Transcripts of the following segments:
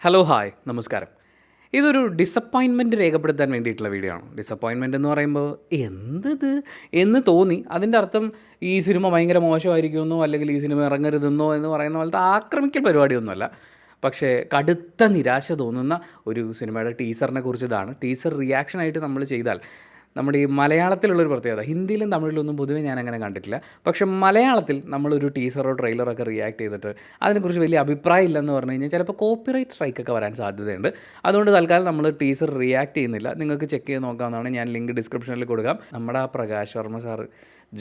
Hello hi നമസ്കാരം. ഇതൊരു disappointment രേഖപ്പെടുത്താൻ വേണ്ടിയിട്ടുള്ള വീഡിയോ ആണ്. ഡിസപ്പോയിൻമെൻറ്റ് എന്ന് പറയുമ്പോൾ എന്തിത് എന്ന് തോന്നി. അതിൻ്റെ അർത്ഥം ഈ സിനിമ ഭയങ്കര മോശമായിരിക്കുമെന്നോ അല്ലെങ്കിൽ ഈ സിനിമ ഇറങ്ങരുതെന്നോ എന്ന് പറയുന്ന പോലത്തെ ആക്രമിക്കൽ പരിപാടിയൊന്നുമല്ല. പക്ഷേ കടുത്ത നിരാശ തോന്നുന്ന ഒരു സിനിമയുടെ ടീസറിനെ കുറിച്ചിട്ടാണ്. ടീസർ റിയാക്ഷനായിട്ട് നമ്മൾ ചെയ്താൽ നമ്മുടെ ഈ മലയാളത്തിലുള്ളൊരു പ്രത്യേകത, ഹിന്ദിയിലും തമിഴിലൊന്നും പൊതുവേ ഞാനങ്ങനെ കണ്ടിട്ടില്ല. പക്ഷേ മലയാളത്തിൽ നമ്മളൊരു ടീസറോ ട്രെയിലറൊക്കെ റിയാക്ട് ചെയ്തിട്ട് അതിനെക്കുറിച്ച് വലിയ അഭിപ്രായം ഇല്ലെന്ന് പറഞ്ഞു കഴിഞ്ഞാൽ ചിലപ്പോൾ കോപ്പിറൈറ്റ് സ്ട്രൈക്കൊക്കെ വരാൻ സാധ്യതയുണ്ട്. അതുകൊണ്ട് തൽക്കാലം നമ്മൾ ടീസർ റിയാക്ട് ചെയ്യുന്നില്ല. നിങ്ങൾക്ക് ചെക്ക് ചെയ്ത് നോക്കാവുന്നതാണ്. ഞാൻ ലിങ്ക് ഡിസ്ക്രിപ്ഷനിൽ കൊടുക്കാം. നമ്മുടെ ആ പ്രകാശ് വർമ്മ സാറ്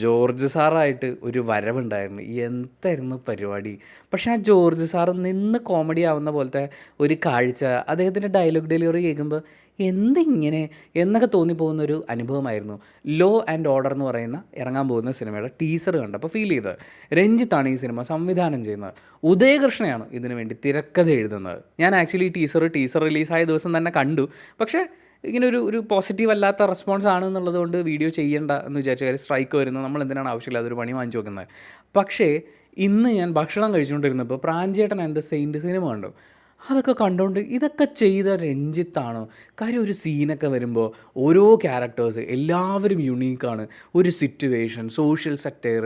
ജോർജ് സാറായിട്ട് ഒരു വരവുണ്ടായിരുന്നു. എന്തായിരുന്നു പരിപാടി! പക്ഷേ ആ ജോർജ് സാറ് നിന്ന് കോമഡി ആവുന്ന പോലത്തെ ഒരു കാഴ്ച, അദ്ദേഹത്തിൻ്റെ ഡയലോഗ് ഡെലിവറി കേൾക്കുമ്പോൾ എന്തിങ്ങനെ എന്നൊക്കെ തോന്നിപ്പോകുന്നൊരു അനുഭവമായിരുന്നു ലോ ആൻഡ് ഓർഡർ എന്ന് പറയുന്ന ഇറങ്ങാൻ പോകുന്ന സിനിമയുടെ ടീസർ കണ്ടപ്പോൾ ഫീൽ ചെയ്തത്. രഞ്ജിത്താണ് ഈ സിനിമ സംവിധാനം ചെയ്യുന്നത്. ഉദയകൃഷ്ണയാണ് ഇതിനു വേണ്ടി തിരക്കഥ എഴുതുന്നത്. ഞാൻ ആക്ച്വലി ടീസർ റിലീസായ ദിവസം തന്നെ കണ്ടു. പക്ഷേ ഇങ്ങനെ ഒരു പോസിറ്റീവ് അല്ലാത്ത റെസ്പോൺസ് ആണ് എന്നുള്ളത് കൊണ്ട് വീഡിയോ ചെയ്യേണ്ട എന്ന് വിചാരിച്ച കാര്യം, സ്ട്രൈക്ക് വരുന്നത് നമ്മൾ എന്തിനാണ് ആവശ്യമില്ല അതൊരു പണി വാങ്ങിച്ചു വെക്കുന്നത്. പക്ഷേ ഇന്ന് ഞാൻ ഭക്ഷണം കഴിച്ചുകൊണ്ടിരുന്നപ്പോൾ Pranchettan and the saint cinema കണ്ടു. അതൊക്കെ കണ്ടുകൊണ്ട് ഇതൊക്കെ ചെയ്ത രഞ്ജിത്താണോ? കാര്യം ഒരു സീനൊക്കെ വരുമ്പോൾ ഓരോ ക്യാരക്ടേഴ്സ് എല്ലാവരും യുണീക്കാണ്. ഒരു സിറ്റുവേഷൻ, സോഷ്യൽ സെക്ടർ,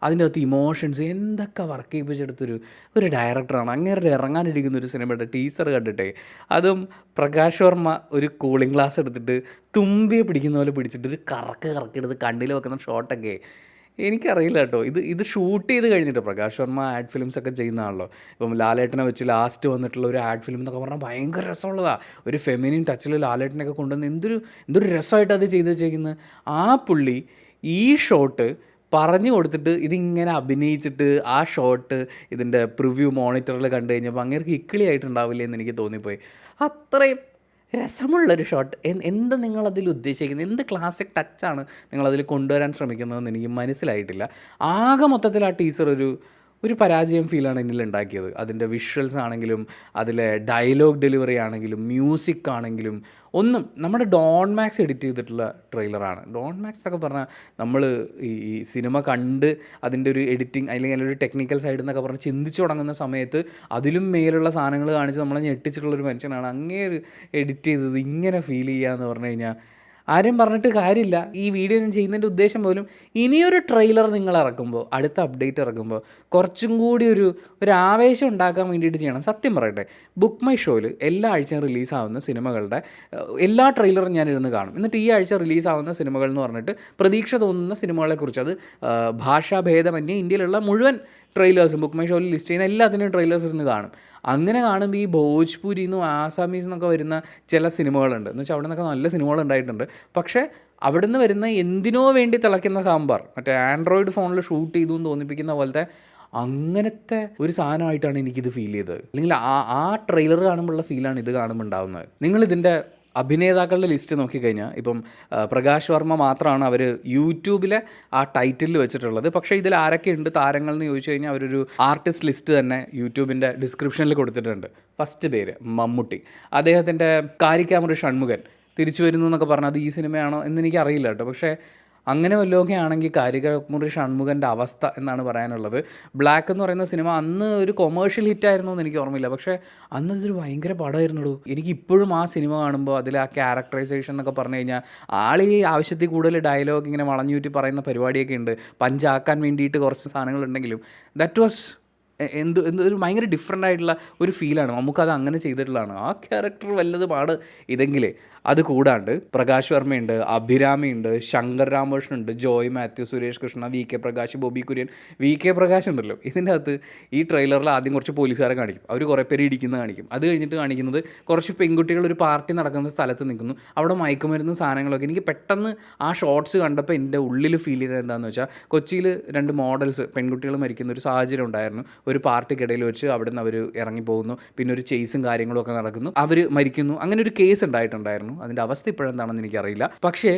അതിൻ്റെ അകത്ത് ഇമോഷൻസ് എന്തൊക്കെ വർക്ക് ചെയ്യിപ്പിച്ചെടുത്തൊരു ഡയറക്ടറാണ്. അങ്ങേരുടെ ഇറങ്ങാനിരിക്കുന്ന ഒരു സിനിമയുടെ ടീസർ കണ്ടിട്ടേ, അതും പ്രകാശ് വർമ്മ ഒരു കൂളിംഗ് ഗ്ലാസ് എടുത്തിട്ട് തുമ്പിയെ പിടിക്കുന്ന പോലെ പിടിച്ചിട്ട് ഒരു കറക്കെടുത്ത് കണ്ണിൽ വെക്കുന്ന ഷോട്ടൊക്കെ എനിക്കറിയില്ല കേട്ടോ. ഇത് ഷൂട്ട് ചെയ്ത് കഴിഞ്ഞിട്ട് പ്രകാശ് വർമ്മ ആഡ് ഫിലിംസൊക്കെ ചെയ്യുന്നതാണല്ലോ. ഇപ്പം ലാലേട്ടനെ വെച്ച് ലാസ്റ്റ് വന്നിട്ടുള്ള ഒരു ആഡ് ഫിലിം എന്നൊക്കെ പറഞ്ഞാൽ ഭയങ്കര രസമുള്ളതാണ്. ഒരു ഫെമിനിൻ ടച്ചിൽ ലാലേട്ടനൊക്കെ കൊണ്ടുവന്ന് എന്തൊരു രസമായിട്ട് അത് ചെയ്ത് വെച്ചേക്കുന്നത്. ആ പുള്ളി ഈ ഷോട്ട് പറഞ്ഞു കൊടുത്തിട്ട് ഇതിങ്ങനെ അഭിനയിച്ചിട്ട് ആ ഷോട്ട് ഇതിൻ്റെ പ്രിവ്യൂ മോണിറ്ററിൽ കണ്ടു കഴിഞ്ഞപ്പോൾ അങ്ങേർക്ക് ഇക്കിളിയായിട്ടുണ്ടാവില്ലേ എന്ന് എനിക്ക് തോന്നിപ്പോയി. അത്രയും രസമുള്ളൊരു ഷോട്ട്. എന്ത് നിങ്ങളതിൽ ഉദ്ദേശിക്കുന്നത്, എന്ത് ക്ലാസിക് ടച്ചാണ് നിങ്ങളതിൽ കൊണ്ടുവരാൻ ശ്രമിക്കുന്നതെന്ന് എനിക്ക് മനസ്സിലായിട്ടില്ല. ആകെ മൊത്തത്തിൽ ആ ടീസർ ഒരു പരാജയം ഫീലാണ് എന്നിൽ ഉണ്ടാക്കിയത്. അതിൻ്റെ വിഷ്വൽസ് ആണെങ്കിലും അതിലെ ഡയലോഗ് ഡെലിവറി ആണെങ്കിലും മ്യൂസിക് ആണെങ്കിലും ഒന്നും. നമ്മുടെ ഡോൺ മാക്സ് എഡിറ്റ് ചെയ്തിട്ടുള്ള ട്രെയിലറാണ്. ഡോൺ മാക്സ് എന്നൊക്കെ പറഞ്ഞാൽ നമ്മൾ ഈ സിനിമ കണ്ട് അതിൻ്റെ ഒരു എഡിറ്റിംഗ് അല്ലെങ്കിൽ അതിലൊരു ടെക്നിക്കൽ സൈഡ് എന്നൊക്കെ പറഞ്ഞ് ചിന്തിച്ചു തുടങ്ങുന്ന സമയത്ത് അതിലും മേലുള്ള സാധനങ്ങൾ കാണിച്ച് നമ്മളെ ഞെട്ടിച്ചിട്ടുള്ളൊരു മനുഷ്യനാണ്. അങ്ങേര് എഡിറ്റ് ചെയ്തത് ഇങ്ങനെ ഫീൽ ചെയ്യുക എന്ന് പറഞ്ഞു കഴിഞ്ഞാൽ ആരും പറഞ്ഞിട്ട് കാര്യമില്ല. ഈ വീഡിയോ ഞാൻ ചെയ്യുന്നതിൻ്റെ ഉദ്ദേശം പോലും ഇനിയൊരു ട്രെയിലർ നിങ്ങൾ ഇറക്കുമ്പോൾ, അടുത്ത അപ്ഡേറ്റ് ഇറക്കുമ്പോൾ കുറച്ചും കൂടി ഒരു ആവേശം ഉണ്ടാക്കാൻ വേണ്ടിയിട്ട് ചെയ്യണം. സത്യം പറയട്ടെ, ബുക്ക് മൈ ഷോയിൽ എല്ലാ ആഴ്ചയും റിലീസാവുന്ന സിനിമകളുടെ എല്ലാ ട്രെയിലറും ഞാനിരുന്ന് കാണും. എന്നിട്ട് ഈ ആഴ്ച റിലീസാവുന്ന സിനിമകൾ എന്ന് പറഞ്ഞിട്ട് പ്രതീക്ഷ തോന്നുന്ന സിനിമകളെക്കുറിച്ച്, അത് ഭാഷാഭേദമന്യേ ഇന്ത്യയിലുള്ള മുഴുവൻ ട്രെയിലേഴ്സും ബുക്ക് മൈ ഷോയിൽ ലിസ്റ്റ് ചെയ്യുന്ന എല്ലാത്തിൻ്റെയും ട്രെയിലേഴ്സ് ഇരുന്ന് കാണും. അങ്ങനെ കാണുമ്പോൾ ഈ ഭോജ്പുരി നിന്നും ആസാമീസ് എന്നൊക്കെ വരുന്ന ചില സിനിമകളുണ്ട്. എന്ന് വെച്ചാൽ അവിടെ നിന്നൊക്കെ നല്ല സിനിമകളുണ്ടായിട്ടുണ്ട്. പക്ഷേ അവിടെ നിന്ന് വരുന്ന എന്തിനോ വേണ്ടി തിളയ്ക്കുന്ന സാമ്പാർ, മറ്റേ ആൻഡ്രോയിഡ് ഫോണിൽ ഷൂട്ട് ചെയ്തു എന്ന് തോന്നിപ്പിക്കുന്ന പോലത്തെ അങ്ങനത്തെ ഒരു സാധനമായിട്ടാണ് എനിക്കിത് ഫീൽ ചെയ്തത്. അല്ലെങ്കിൽ ആ ട്രെയിലർ കാണുമ്പോഴുള്ള ഫീലാണ് ഇത് കാണുമ്പോൾ ഉണ്ടാകുന്നത്. നിങ്ങളിതിൻ്റെ അഭിനേതാക്കളുടെ ലിസ്റ്റ് നോക്കിക്കഴിഞ്ഞാൽ ഇപ്പം പ്രകാശ് വർമ്മ മാത്രമാണ് അവർ യൂട്യൂബിലെ ആ ടൈറ്റിലിൽ വെച്ചിട്ടുള്ളത്. പക്ഷേ ഇതിൽ ആരൊക്കെ ഉണ്ട് താരങ്ങൾ എന്ന് ചോദിച്ചു കഴിഞ്ഞാൽ അവരൊരു ആർട്ടിസ്റ്റ് ലിസ്റ്റ് തന്നെ യൂട്യൂബിൻ്റെ ഡിസ്ക്രിപ്ഷനിൽ കൊടുത്തിട്ടുണ്ട്. ഫസ്റ്റ് പേര് മമ്മൂട്ടി. അദ്ദേഹത്തിൻ്റെ കാരിക്കാമുറി ഷൺമുഖൻ തിരിച്ചു വരുന്നു എന്നൊക്കെ പറഞ്ഞാൽ അത് ഈ സിനിമയാണോ എന്നെനിക്ക് അറിയില്ല കേട്ടോ. പക്ഷേ അങ്ങനെ വല്ലതൊക്കെ ആണെങ്കിൽ കാരിക്കാമുറി ഷൺമുഖൻ്റെ അവസ്ഥ എന്നാണ് പറയാനുള്ളത്. ബ്ലാക്ക് എന്ന് പറയുന്ന സിനിമ അന്ന് ഒരു കൊമേഴ്ഷ്യൽ ഹിറ്റായിരുന്നു എന്ന് എനിക്ക് ഓർമ്മയില്ല. പക്ഷേ അന്ന് ഇതൊരു ഭയങ്കര പടമായിരുന്നുള്ളൂ. എനിക്കിപ്പോഴും ആ സിനിമ കാണുമ്പോൾ അതിൽ ആ ക്യാരക്ടറൈസേഷൻ എന്നൊക്കെ പറഞ്ഞു കഴിഞ്ഞാൽ ആൾ ഈ ആവശ്യത്തിൽ കൂടുതൽ ഡയലോഗ് ഇങ്ങനെ വളഞ്ഞൂറ്റി പറയുന്ന പരിപാടിയൊക്കെ ഉണ്ട്. പഞ്ചാക്കാൻ വേണ്ടിയിട്ട് കുറച്ച് സാധനങ്ങളുണ്ടെങ്കിലും ദാറ്റ് വാസ് ഒരു ഭയങ്കര ഡിഫറെൻ്റ് ആയിട്ടുള്ള ഒരു ഫീലാണ്. നമുക്കത് അങ്ങനെ ചെയ്തിട്ടുള്ളതാണ്. ആ ക്യാരക്ടർ വല്ലത് പാട് ഇതെങ്കിലേ. അത് കൂടാണ്ട് പ്രകാശ് വർമ്മയുണ്ട്, അഭിരാമിയുണ്ട്, ശങ്കർ രാമകൃഷ്ണനുണ്ട്, Joy Mathew, Suresh Krishna, V K Prakash, Bobby Kurian. V K Prakash ഉണ്ടല്ലോ, ഇതിൻ്റെ അകത്ത് ഈ ട്രെയിലറിൽ ആദ്യം കുറച്ച് പോലീസുകാരെ കാണിക്കും. അവർ കുറേ പേര് ഇടിക്കുന്നത് കാണിക്കും. അത് കഴിഞ്ഞിട്ട് കാണിക്കുന്നത് കുറച്ച് പെൺകുട്ടികൾ ഒരു പാർട്ടി നടക്കുന്ന സ്ഥലത്ത് നിൽക്കുന്നു. അവിടെ മയക്കുമരുന്ന് സാധനങ്ങളൊക്കെ. എനിക്ക് പെട്ടെന്ന് ആ ഷോർട്സ് കണ്ടപ്പോൾ എൻ്റെ ഉള്ളിൽ ഫീൽ ചെയ്തത് എന്താണെന്ന് വെച്ചാൽ, കൊച്ചിയിൽ 2 മോഡൽസ് പെൺകുട്ടികൾ മരിക്കുന്ന ഒരു സാഹചര്യം ഉണ്ടായിരുന്നു. ഒരു പാർട്ടിക്കിടയിൽ വെച്ച് അവിടെ നിന്ന് അവർ ഇറങ്ങിപ്പോകുന്നു. പിന്നെ ഒരു ചേസും കാര്യങ്ങളും ഒക്കെ നടക്കുന്നു. അവർ മരിക്കുന്നു. അങ്ങനെ ഒരു കേസ് ഉണ്ടായിട്ടുണ്ടായിരുന്നു. അതിൻ്റെ അവസ്ഥ ഇപ്പോഴെന്താണെന്ന് എനിക്കറിയില്ല. പക്ഷേ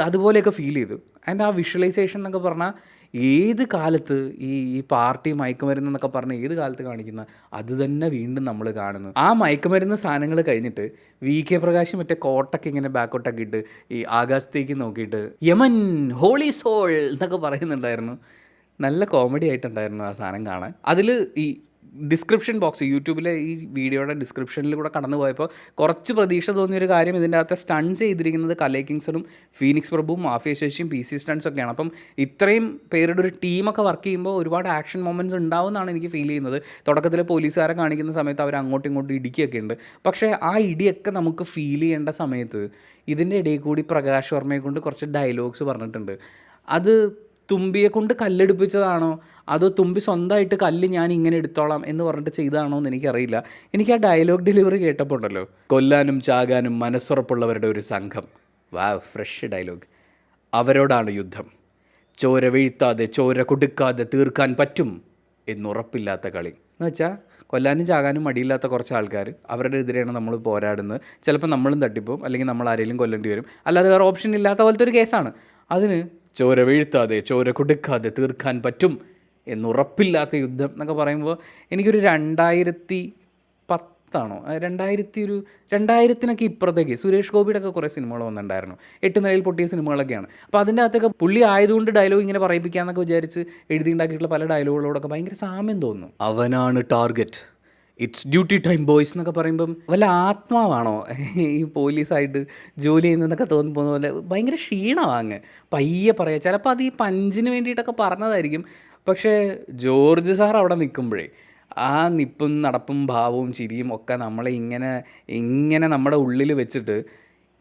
അതുപോലെയൊക്കെ ഫീൽ ചെയ്തു. ആൻഡ് ആ വിഷ്വലൈസേഷൻ എന്നൊക്കെ പറഞ്ഞാൽ ഏത് കാലത്ത് ഈ പാർട്ടി മയക്കുമരുന്ന് എന്നൊക്കെ പറഞ്ഞാൽ ഏത് കാലത്ത് കാണിക്കുന്ന അത് തന്നെ വീണ്ടും നമ്മൾ കാണുന്നു. ആ മയക്കുമരുന്ന് സാധനങ്ങൾ കഴിഞ്ഞിട്ട് വി കെ പ്രകാശ് മറ്റേ കോട്ടൊക്കെ ഇങ്ങനെ ബാക്കോട്ടൊക്കെ ഇട്ട് ഈ ആകാശത്തേക്ക് നോക്കിയിട്ട് യമൻ ഹോളി സോൾ എന്നൊക്കെ പറയുന്നുണ്ടായിരുന്നു. നല്ല കോമഡി ആയിട്ടുണ്ടായിരുന്നു ആ സാധനം കാണാൻ. അതിൽ ഈ ഡിസ്ക്രിപ്ഷൻ ബോക്സ്, യൂട്യൂബിലെ ഈ വീഡിയോയുടെ ഡിസ്ക്രിപ്ഷനിൽ കൂടെ കടന്നു പോയപ്പോൾ കുറച്ച് പ്രതീക്ഷ തോന്നിയൊരു കാര്യം, ഇതിൻ്റെ അകത്ത് സ്റ്റണ്ട് ചെയ്തിരിക്കുന്നത് കലൈ കിങ്സണും ഫീനിക്സ് പ്രഭുവും മാഫിയ ശശിയും PC സ്റ്റൺസ് ഒക്കെയാണ്. അപ്പം ഇത്രയും പേരുടെ ഒരു ടീമൊക്കെ വർക്ക് ചെയ്യുമ്പോൾ ഒരുപാട് ആക്ഷൻ മൊമെൻറ്റ്സ് ഉണ്ടാവുമെന്നാണ് എനിക്ക് ഫീൽ ചെയ്യുന്നത്. തുടക്കത്തിൽ പോലീസുകാരെ കാണിക്കുന്ന സമയത്ത് അവർ അങ്ങോട്ടും ഇങ്ങോട്ടും ഇടിക്കുകയൊക്കെ ഉണ്ട്. പക്ഷേ ആ ഇടിയൊക്കെ നമുക്ക് ഫീൽ ചെയ്യേണ്ട സമയത്ത് ഇതിൻ്റെ ഇടയിൽ കൂടി പ്രകാശ് വർമ്മയെ കൊണ്ട് കുറച്ച് ഡയലോഗ്സ് പറഞ്ഞിട്ടുണ്ട്. അത് തുമ്പിയെ കൊണ്ട് കല്ലെടുപ്പിച്ചതാണോ അതോ തുമ്പി സ്വന്തമായിട്ട് കല്ല് ഞാൻ ഇങ്ങനെ എടുത്തോളാം എന്ന് പറഞ്ഞിട്ട് ചെയ്തതാണോ എന്ന് എനിക്കറിയില്ല. എനിക്ക് ആ ഡയലോഗ് ഡെലിവറി കേട്ടപ്പോൾ ഉണ്ടല്ലോ, കൊല്ലാനും ചാകാനും മനസ്സുറപ്പുള്ളവരുടെ ഒരു സംഘം. Fresh dialogue. അവരോടാണ് യുദ്ധം. ചോര വീഴ്ത്താതെ ചോര കൊടുക്കാതെ തീർക്കാൻ പറ്റും എന്നുറപ്പില്ലാത്ത കളി എന്ന് വെച്ചാൽ കൊല്ലാനും ചാകാനും മടിയില്ലാത്ത കുറച്ച് ആൾക്കാർ, അവരുടെ എതിരെയാണ് നമ്മൾ പോരാടുന്നത്. ചിലപ്പോൾ നമ്മളും തട്ടിപ്പോവും, അല്ലെങ്കിൽ നമ്മൾ ആരെങ്കിലും കൊല്ലേണ്ടി വരും. അല്ലാതെ വേറെ ഓപ്ഷൻ ഇല്ലാത്ത പോലത്തെ ഒരു കേസാണ്. അതിന് ചോര വീഴ്ത്താതെ ചോര കൊടുക്കാതെ തീർക്കാൻ പറ്റും എന്നുറപ്പില്ലാത്ത യുദ്ധം എന്നൊക്കെ പറയുമ്പോൾ എനിക്കൊരു 2010 ഇപ്പുറത്തേക്ക് സുരേഷ് ഗോപിയുടെ ഒക്കെ കുറേ സിനിമകൾ വന്നിട്ടുണ്ടായിരുന്നു. 8 നിലയിൽ പൊട്ടിയ സിനിമകളൊക്കെയാണ്. അപ്പോൾ അതിൻ്റെ അകത്തൊക്കെ പുള്ളി ആയതുകൊണ്ട് ഡയലോഗ് ഇങ്ങനെ പറയിപ്പിക്കാമെന്നൊക്കെ വിചാരിച്ച് എഴുതിയുണ്ടാക്കിയിട്ടുള്ള പല ഡയലോഗുകളോടൊക്കെ ഭയങ്കര സാമ്യം തോന്നുന്നു. അവനാണ് target, it's duty time boys എന്നൊക്കെ പറയുമ്പം വല്ല ആത്മാവാണോ ഈ പോലീസായിട്ട് ജോലി ചെയ്യുന്നതെന്നൊക്കെ തോന്നിപ്പോകുന്ന പോലെ ഭയങ്കര ക്ഷീണമാങ്ങ് പയ്യെ പറയുക. ചിലപ്പോൾ അത് ഈ പഞ്ചിന് വേണ്ടിയിട്ടൊക്കെ പറഞ്ഞതായിരിക്കും. പക്ഷേ ജോർജ് സാർ അവിടെ നിൽക്കുമ്പോഴേ ആ നിപ്പും നടപ്പും ഭാവവും ചിരിയും ഒക്കെ നമ്മളെ ഇങ്ങനെ നമ്മുടെ ഉള്ളിൽ വെച്ചിട്ട്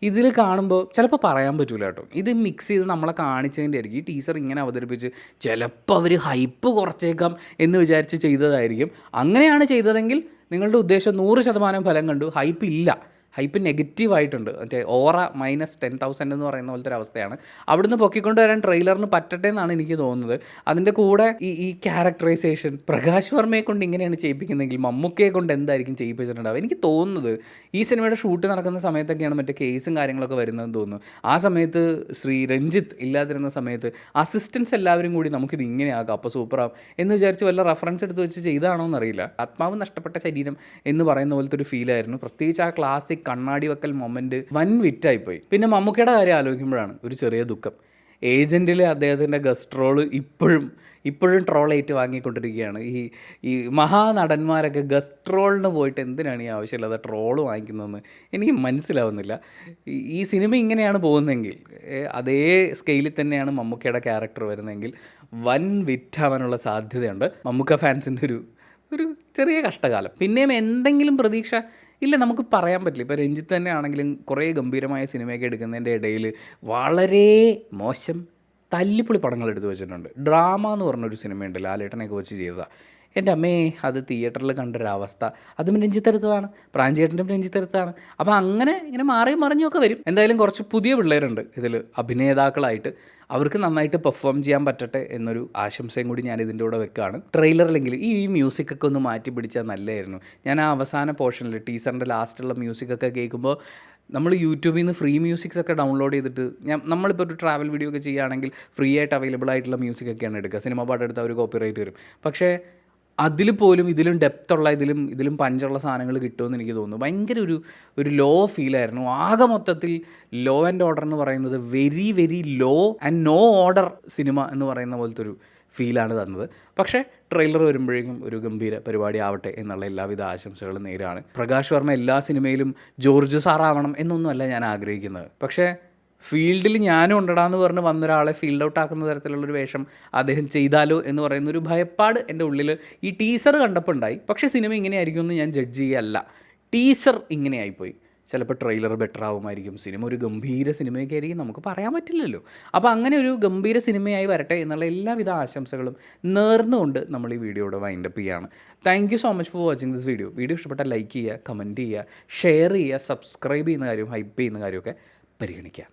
ഇതിൽ കാണുമ്പോൾ ചിലപ്പോൾ പറയാൻ പറ്റില്ല കേട്ടോ. ഇത് മിക്സ് ചെയ്ത് നമ്മളെ കാണിച്ചതിൻ്റെ ആയിരിക്കും. ഈ ടീസർ ഇങ്ങനെ അവതരിപ്പിച്ച് ചിലപ്പോൾ അവർ ഹൈപ്പ് കുറച്ചേക്കാം എന്ന് വിചാരിച്ച് ചെയ്തതായിരിക്കും. അങ്ങനെയാണ് ചെയ്തതെങ്കിൽ നിങ്ങളുടെ ഉദ്ദേശം 100% ഫലം കണ്ടു. ഹൈപ്പ് ഇല്ല, ഹൈപ്പ് നെഗറ്റീവായിട്ടുണ്ട്. മറ്റേ ഓറ -10,000 എന്ന് പറയുന്ന പോലത്തെ ഒരു അവസ്ഥയാണ്. അവിടുന്ന് പൊക്കിക്കൊണ്ട് വരാൻ ട്രെയിലറിന് പറ്റട്ടെ എന്നാണ് എനിക്ക് തോന്നുന്നത്. അതിൻ്റെ കൂടെ ഈ ക്യാരക്ടറൈസേഷൻ പ്രകാശ് വർമ്മയെ കൊണ്ട് ഇങ്ങനെയാണ് ചെയ്യിപ്പിക്കുന്നതെങ്കിൽ മമ്മൂക്കയെ കൊണ്ട് എന്തായിരിക്കും ചെയ്യിപ്പിച്ചിട്ടുണ്ടാവുക. എനിക്ക് തോന്നുന്നത് ഈ സിനിമയുടെ ഷൂട്ട് നടക്കുന്ന സമയത്തൊക്കെയാണ് മറ്റേ കേസും കാര്യങ്ങളൊക്കെ വരുന്നതെന്ന് തോന്നുന്നു. ആ സമയത്ത് ശ്രീ രഞ്ജിത്ത് ഇല്ലാതിരുന്ന സമയത്ത് അസിസ്റ്റൻസ് എല്ലാവരും കൂടി നമുക്കിത് ഇങ്ങനെയാക്കാം, അപ്പോൾ സൂപ്പറാകും എന്ന് വിചാരിച്ച് വല്ല റെഫറൻസ് എടുത്ത് വെച്ച് ചെയ്താണോ എന്നറിയില്ല. ആത്മാവ് നഷ്ടപ്പെട്ട ശരീരം എന്ന് പറയുന്ന പോലത്തെ ഒരു ഫീലായിരുന്നു. പ്രത്യേകിച്ച് ആ ക്ലാസിക് കണ്ണാടി വെക്കൽ മൊമെൻറ്റ് വൻ വിറ്റായിപ്പോയി. പിന്നെ മമ്മൂക്കയുടെ കാര്യം ആലോചിക്കുമ്പോഴാണ് ഒരു ചെറിയ ദുഃഖം. ഏജൻറ്റിലെ അദ്ദേഹത്തിൻ്റെ ഗസ്റ്റ് റോള് ഇപ്പോഴും ട്രോളേറ്റ് വാങ്ങിക്കൊണ്ടിരിക്കുകയാണ്. ഈ മഹാനടന്മാരൊക്കെ ഗസ്റ്റ് റോളിന് പോയിട്ട് എന്തിനാണ് ഈ ആവശ്യമില്ലാതെ ട്രോള് വാങ്ങിക്കുന്നതെന്ന് എനിക്ക് മനസ്സിലാവുന്നില്ല. ഈ സിനിമ ഇങ്ങനെയാണ് പോകുന്നതെങ്കിൽ, അതേ സ്കെയിലിൽ തന്നെയാണ് മമ്മൂക്കയുടെ ക്യാരക്ടർ വരുന്നതെങ്കിൽ വൻ വിറ്റാവാനുള്ള സാധ്യതയുണ്ട്. മമ്മൂക്ക ഫാൻസിൻ്റെ ഒരു ചെറിയ കഷ്ടകാലം. പിന്നെയും എന്തെങ്കിലും പ്രതീക്ഷ ഇല്ല, നമുക്ക് പറയാൻ പറ്റില്ല. ഇപ്പോൾ രഞ്ജിത്ത് തന്നെ ആണെങ്കിലും കുറേ ഗംഭീരമായ സിനിമയൊക്കെ എടുക്കുന്നതിൻ്റെ ഇടയിൽ വളരെ മോശം തല്ലിപ്പൊളി പടങ്ങൾ എടുത്ത് വെച്ചിട്ടുണ്ട്. ഡ്രാമ എന്ന് പറഞ്ഞൊരു സിനിമയുണ്ട്, ലാലേട്ടനെയൊക്കെ വെച്ച് ചെയ്തതാണ്. എൻ്റെ അമ്മേ, അത് തിയേറ്ററിൽ കണ്ടൊരവസ്ഥ. അതും രഞ്ജിത്തെടുത്തതാണ്, പ്രാഞ്ചേട്ടൻ്റെ രഞ്ജിത്തെടുത്തതാണ്. അപ്പോൾ ഇങ്ങനെ മാറി മറിഞ്ഞൊക്കെ വരും. എന്തായാലും കുറച്ച് പുതിയ പിള്ളേരുണ്ട് ഇതിൽ അഭിനേതാക്കളായിട്ട്. അവർക്ക് നന്നായിട്ട് പെർഫോം ചെയ്യാൻ പറ്റട്ടെ എന്നൊരു ആശംസയും കൂടി ഞാൻ ഇതിൻ്റെ കൂടെ വെക്കുകയാണ്. ട്രെയിലറിലെങ്കിൽ ഈ മ്യൂസിക്കൊക്കെ ഒന്ന് മാറ്റി പിടിച്ചാൽ നല്ലതായിരുന്നു. ഞാൻ ആ അവസാന പോർഷനിൽ ടീസറിൻ്റെ ലാസ്റ്റുള്ള മ്യൂസിക്കൊക്കെ കേൾക്കുമ്പോൾ നമ്മൾ യൂട്യൂബിൽ നിന്ന് ഫ്രീ മ്യൂസിക്സൊക്കെ ഡൗൺലോഡ് ചെയ്തിട്ട് നമ്മളിപ്പോൾ ഒരു ട്രാവൽ വീഡിയോ ഒക്കെ ചെയ്യുകയാണെങ്കിൽ ഫ്രീ ആയിട്ട് അവൈലബിൾ ആയിട്ടുള്ള മ്യൂസിക്കൊക്കെയാണ് എടുക്കുക. സിനിമ പാട്ടെടുത്ത് അവർ കോപ്പിറൈറ്റ് വരും. പക്ഷേ അതിൽ പോലും ഇതിലും ഡെപ്തുള്ള ഇതിലും പഞ്ചുള്ള സാധനങ്ങൾ കിട്ടുമെന്ന് എനിക്ക് തോന്നുന്നു. ഭയങ്കര ഒരു ലോ ഫീലായിരുന്നു. ആകെ മൊത്തത്തിൽ ലോ ആൻഡ് ഓർഡർ എന്ന് പറയുന്നത് very very low and no order cinema എന്ന് പറയുന്ന പോലത്തെ ഒരു ഫീലാണ് തന്നത്. പക്ഷേ ട്രെയിലർ വരുമ്പോഴേക്കും ഒരു ഗംഭീര പരിപാടി ആവട്ടെ എന്നുള്ള എല്ലാവിധ ആശംസകളും നേരാണ്. പ്രകാശ് വർമ്മ എല്ലാ സിനിമയിലും ജോർജ് സാറാവണം എന്നൊന്നുമല്ല ഞാൻ ആഗ്രഹിക്കുന്നത്. പക്ഷേ ഫീൽഡിൽ ഞാനും ഉണ്ടടാന്ന് പറഞ്ഞ് വന്നൊരാളെ ഫീൽഡ് ഔട്ട് ആക്കുന്ന തരത്തിലുള്ളൊരു വേഷം അദ്ദേഹം ചെയ്താലോ എന്ന് പറയുന്നൊരു ഭയപ്പാട് എൻ്റെ ഉള്ളിൽ ഈ ടീസർ കണ്ടപ്പോൾ ഉണ്ടായി. പക്ഷേ സിനിമ ഇങ്ങനെയായിരിക്കും എന്ന് ഞാൻ ജഡ്ജ് ചെയ്യല്ല. ടീസർ ഇങ്ങനെയായിപ്പോയി. ചിലപ്പോൾ ട്രെയിലർ ബെറ്റർ ആവുമായിരിക്കും. സിനിമ ഒരു ഗംഭീര സിനിമയൊക്കെ ആയിരിക്കും, നമുക്ക് പറയാൻ പറ്റില്ലല്ലോ. അപ്പോൾ അങ്ങനെ ഒരു ഗംഭീര സിനിമയായി വരട്ടെ എന്നുള്ള എല്ലാവിധ ആശംസകളും നേർന്നുകൊണ്ട് നമ്മൾ ഈ വീഡിയോയുടെ വൈൻഡപ്പ് ചെയ്യുകയാണ്. Thank you so much for watching this video. Video ഇഷ്ടപ്പെട്ടാൽ ലൈക്ക് ചെയ്യുക, കമൻറ്റ് ചെയ്യുക, ഷെയർ ചെയ്യുക, സബ്സ്ക്രൈബ് ചെയ്യുന്ന കാര്യം, ഹൈപ്പ് ചെയ്യുന്ന കാര്യമൊക്കെ പരിഗണിക്കുക.